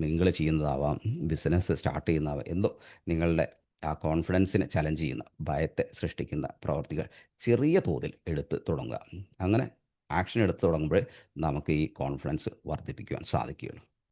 Speaker 1: മിങ്കിൾ ചെയ്യുന്നതാവാം, ബിസിനസ് സ്റ്റാർട്ട് ചെയ്യുന്നതാവാം, എന്തോ നിങ്ങളുടെ ആ കോൺഫിഡൻസിനെ ചലഞ്ച് ചെയ്യുന്ന, ഭയത്തെ സൃഷ്ടിക്കുന്ന പ്രവർത്തികൾ ചെറിയ തോതിൽ എടുത്ത് തുടങ്ങുക. അങ്ങനെ ആക്ഷൻ എടുത്ത് തുടങ്ങുമ്പോൾ നമുക്ക് ഈ കോൺഫിഡൻസ് വർദ്ധിപ്പിക്കുവാൻ സാധിക്കുകയുള്ളൂ.